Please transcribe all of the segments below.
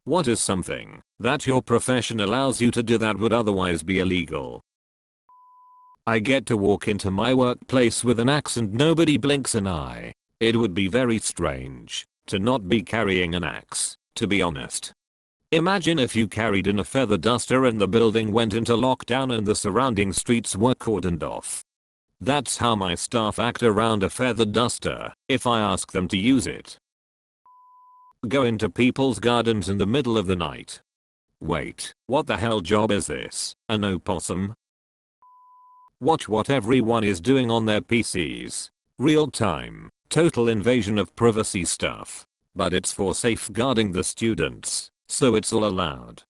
What is something that your profession allows you to do that would otherwise be illegal? I get to walk into my workplace with an axe and nobody blinks an eye. It would be very strange to not be carrying an axe, to be honest. Imagine if you carried in a feather duster and the building went into lockdown and the surrounding streets were cordoned off. That's how my staff act around a feather duster if I ask them to use it. Go into people's gardens in the middle of the night. Wait, what the hell job is this? An opossum? Watch what everyone is doing on their PCs. Real time, total invasion of privacy stuff. But it's for safeguarding the students, so it's all allowed.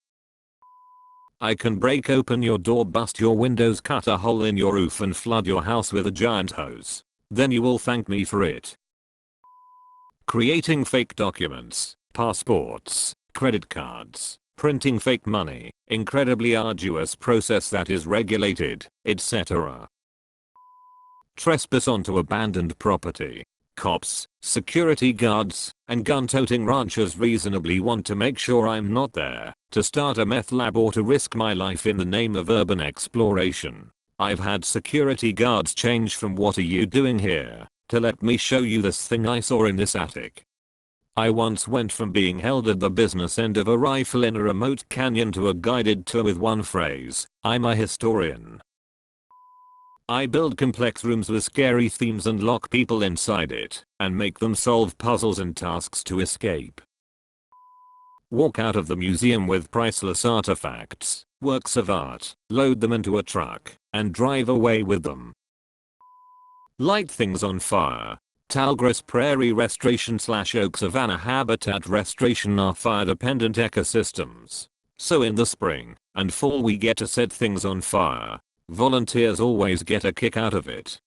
I can break open your door, bust your windows, cut a hole in your roof and flood your house with a giant hose. Then you will thank me for it. Creating fake documents, passports, credit cards, printing fake money, incredibly arduous process that is regulated, etc. Trespass onto abandoned property. Cops, security guards, and gun-toting ranchers reasonably want to make sure I'm not there to start a meth lab or to risk my life in the name of urban exploration. I've had security guards change from "what are you doing here?" to "let me show you this thing I saw in this attic." I once went from being held at the business end of a rifle in a remote canyon to a guided tour with one phrase, "I'm a historian." I build complex rooms with scary themes and lock people inside it, and make them solve puzzles and tasks to escape. Walk out of the museum with priceless artifacts, works of art, load them into a truck, and drive away with them. Light things on fire. Tallgrass prairie restoration / oak savanna habitat restoration are fire-dependent ecosystems. So in the spring and fall we get to set things on fire. Volunteers always get a kick out of it.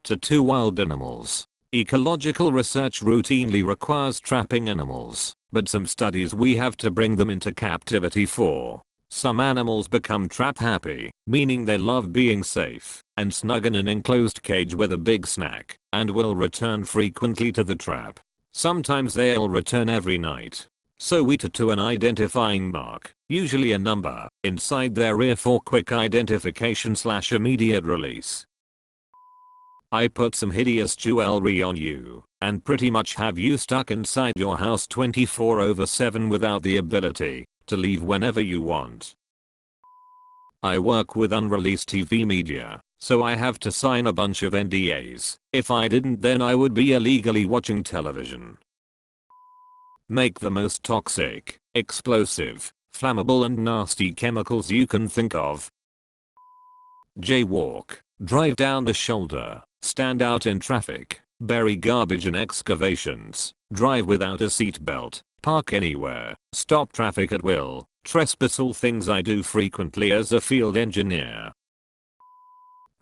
Tattoo wild animals. Ecological research routinely requires trapping animals, but some studies we have to bring them into captivity for. Some animals become trap happy, meaning they love being safe and snug in an enclosed cage with a big snack, and will return frequently to the trap. Sometimes they'll return every night. So we tattoo an identifying mark, usually a number, inside their ear for quick identification / immediate release. I put some hideous jewelry on you and pretty much have you stuck inside your house 24/7 without the ability to leave whenever you want. I work with unreleased TV media, so I have to sign a bunch of NDAs. If I didn't, then I would be illegally watching television. Make the most toxic, explosive, flammable and nasty chemicals you can think of. Jaywalk, drive down the shoulder, stand out in traffic, bury garbage in excavations, drive without a seatbelt, park anywhere, stop traffic at will, trespass, all things I do frequently as a field engineer.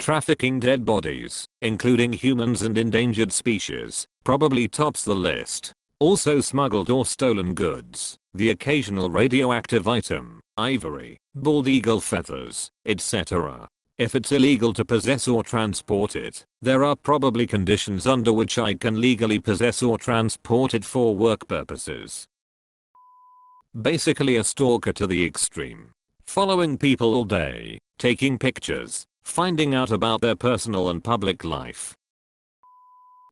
Trafficking dead bodies, including humans and endangered species, probably tops the list. Also smuggled or stolen goods, the occasional radioactive item, ivory, bald eagle feathers, etc. If it's illegal to possess or transport it, there are probably conditions under which I can legally possess or transport it for work purposes. Basically a stalker to the extreme. Following people all day, taking pictures, finding out about their personal and public life.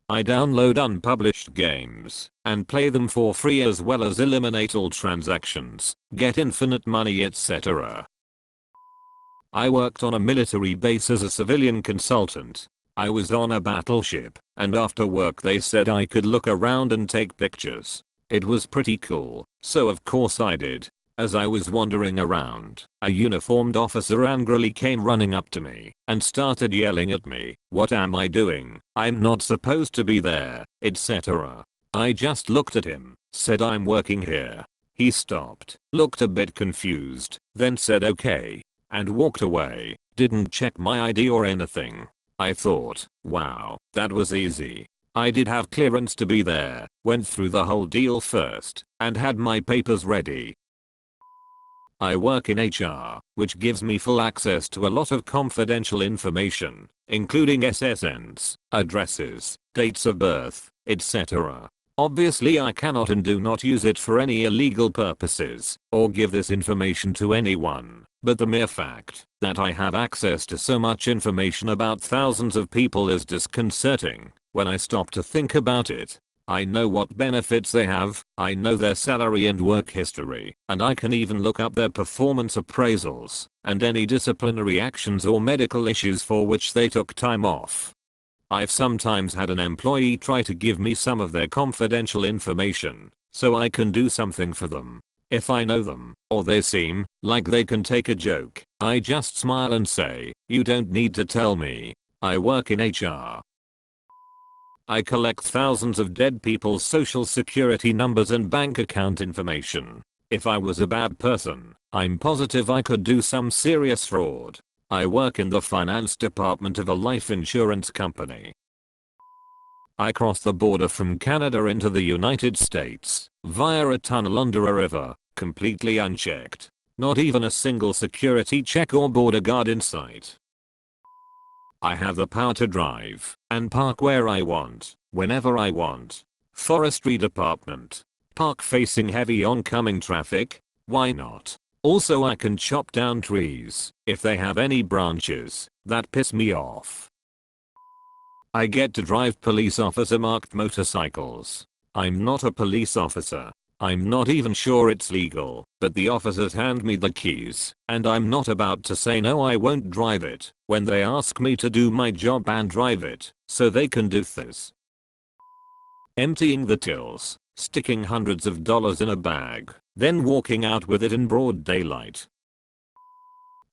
I download unpublished games and play them for free, as well as eliminate all transactions, get infinite money, etc. I worked on a military base as a civilian consultant. I was on a battleship, and after work they said I could look around and take pictures. It was pretty cool, so of course I did. As I was wandering around, a uniformed officer angrily came running up to me and started yelling at me, "What am I doing? I'm not supposed to be there," etc. I just looked at him, said, "I'm working here." He stopped, looked a bit confused, then said okay, and walked away, didn't check my ID or anything. I thought, wow, that was easy. I did have clearance to be there, went through the whole deal first, and had my papers ready. I work in HR, which gives me full access to a lot of confidential information, including SSNs, addresses, dates of birth, etc. Obviously I cannot and do not use it for any illegal purposes or give this information to anyone, but the mere fact that I have access to so much information about thousands of people is disconcerting when I stop to think about it. I know what benefits they have, I know their salary and work history, and I can even look up their performance appraisals and any disciplinary actions or medical issues for which they took time off. I've sometimes had an employee try to give me some of their confidential information so I can do something for them. If I know them, or they seem like they can take a joke, I just smile and say, "You don't need to tell me. I work in HR." I collect thousands of dead people's social security numbers and bank account information. If I was a bad person, I'm positive I could do some serious fraud. I work in the finance department of a life insurance company. I cross the border from Canada into the United States via a tunnel under a river, completely unchecked. Not even a single security check or border guard in sight. I have the power to drive and park where I want, whenever I want. Forestry department. Park facing heavy oncoming traffic? Why not? Also I can chop down trees if they have any branches that piss me off. I get to drive police officer marked motorcycles. I'm not a police officer. I'm not even sure it's legal, but the officers hand me the keys, and I'm not about to say no, I won't drive it when they ask me to do my job and drive it so they can do this. Emptying the tills, sticking hundreds of dollars in a bag, then walking out with it in broad daylight.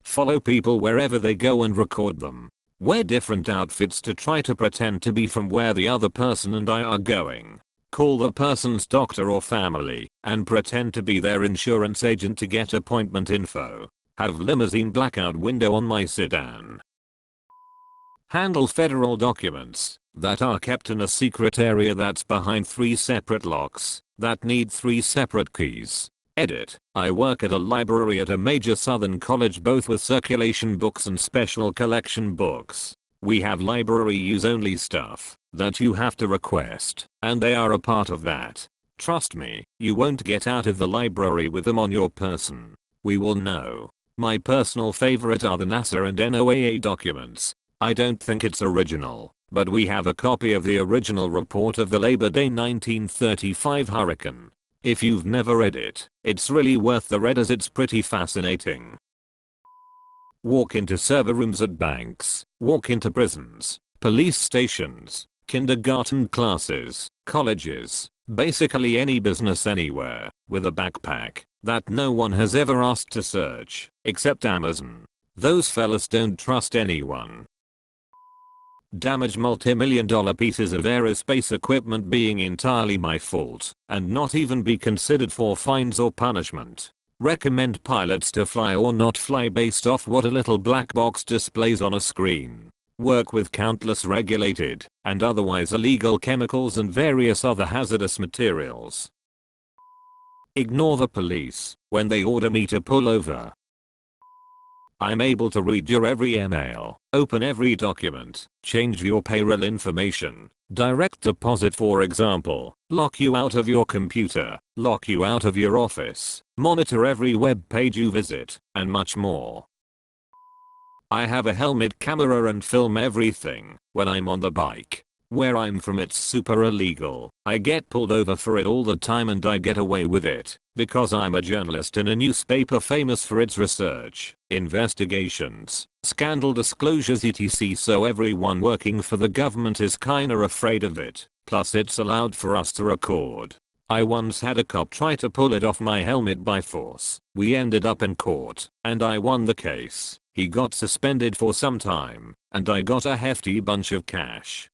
Follow people wherever they go and record them. Wear different outfits to try to pretend to be from where the other person and I are going. Call the person's doctor or family and pretend to be their insurance agent to get appointment info. Have limousine blackout window on my sedan. Handle federal documents that are kept in a secret area that's behind 3 separate locks that need 3 separate keys. Edit. I work at a library at a major southern college, both with circulation books and special collection books. We have library use only stuff that you have to request, and they are a part of that. Trust me, you won't get out of the library with them on your person. We will know. My personal favorite are the NASA and NOAA documents. I don't think it's original, but we have a copy of the original report of the Labor Day 1935 hurricane. If you've never read it, it's really worth the read as it's pretty fascinating. Walk into server rooms at banks, walk into prisons, police stations, kindergarten classes, colleges, basically any business anywhere, with a backpack that no one has ever asked to search, except Amazon. Those fellas don't trust anyone. Damage multi-million-dollar pieces of aerospace equipment being entirely my fault and not even be considered for fines or punishment. Recommend pilots to fly or not fly based off what a little black box displays on a screen. Work with countless regulated and otherwise illegal chemicals and various other hazardous materials. Ignore the police when they order me to pull over. I'm able to read your every email, open every document, change your payroll information, direct deposit for example, lock you out of your computer, lock you out of your office, monitor every web page you visit, and much more. I have a helmet camera and film everything when I'm on the bike. Where I'm from it's super illegal. I get pulled over for it all the time and I get away with it because I'm a journalist in a newspaper famous for its research, investigations, scandal disclosures etc, so everyone working for the government is kinda afraid of it. Plus it's allowed for us to record. I once had a cop try to pull it off my helmet by force. We ended up in court and I won the case. He got suspended for some time and I got a hefty bunch of cash.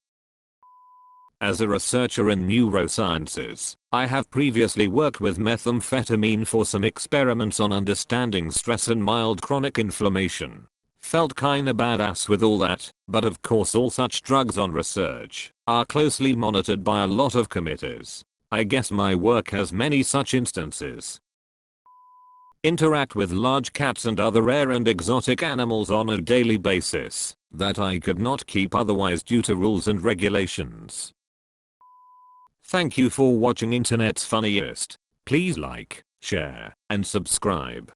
As a researcher in neurosciences, I have previously worked with methamphetamine for some experiments on understanding stress and mild chronic inflammation. Felt kinda badass with all that, but of course all such drugs on research are closely monitored by a lot of committees. I guess my work has many such instances. Interact with large cats and other rare and exotic animals on a daily basis that I could not keep otherwise due to rules and regulations. Thank you for watching Internet's Funniest. Please like, share, and subscribe.